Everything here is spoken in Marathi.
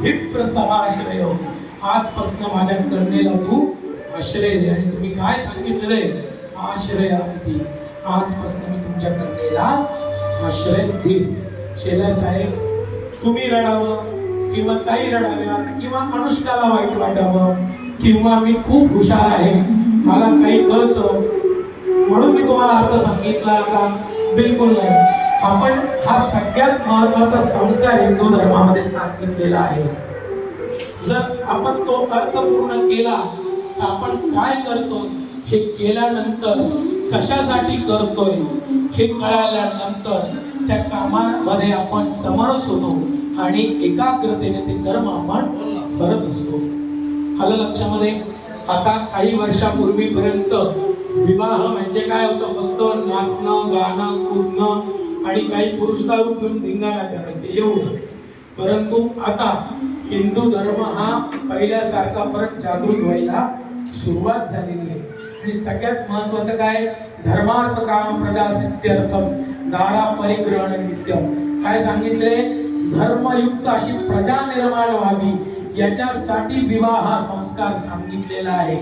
विप्र समाश्रय, आजपासून माझ्या कन्येला तू आश्रय दे. आणि तुम्ही काय सांगितले? आश्रयामिती. आजपासून मी तुमच्या कन्येला आश्रय देईन. शेलार साहेब, तुम्ही रडावं किंवा ताई रडाव्यात किंवा अनुष्काला वाईट वाटावं किंवा मी खूप हुशार आहे, मला काही कळतं म्हणून मी तुम्हाला अर्थ सांगितला का? बिलकुल नाही. आपण हा सगळ्यात महत्वाचा संस्कार हिंदू धर्मामध्ये सांगितलेला आहे. जर आपण तो अर्थ पूर्ण केला तर आपण काय करतो हे केल्यानंतर, कशासाठी करतोय हे कळाल्यानंतर त्या कामामध्ये आपण समरस होतो आणि एकाग्रतेने ते कर्म आपण करत असतो. आलं लक्षामध्ये? आता काही वर्षापूर्वीपर्यंत विवाह म्हणजे काय होतं? फक्त नाचणं, गाणं, कूदणं आणि काही पुरुष दारू पिऊन धिंगाणा करायचे, एवढंच. परंतु आता हिंदू धर्म हा पहिल्यासारखा परत जागृत व्हायला सुरुवात झालेली आहे. आणि सगळ्यात महत्वाचं काय? धर्मार्थ काम प्रजा सिद्ध्यर्थम दारा परिग्रहण नित्यम. काय सांगितले? धर्मयुक्त अशी प्रजा निर्माण व्हावी याच्यासाठी विवाह हा संस्कार सांगितलेला आहे.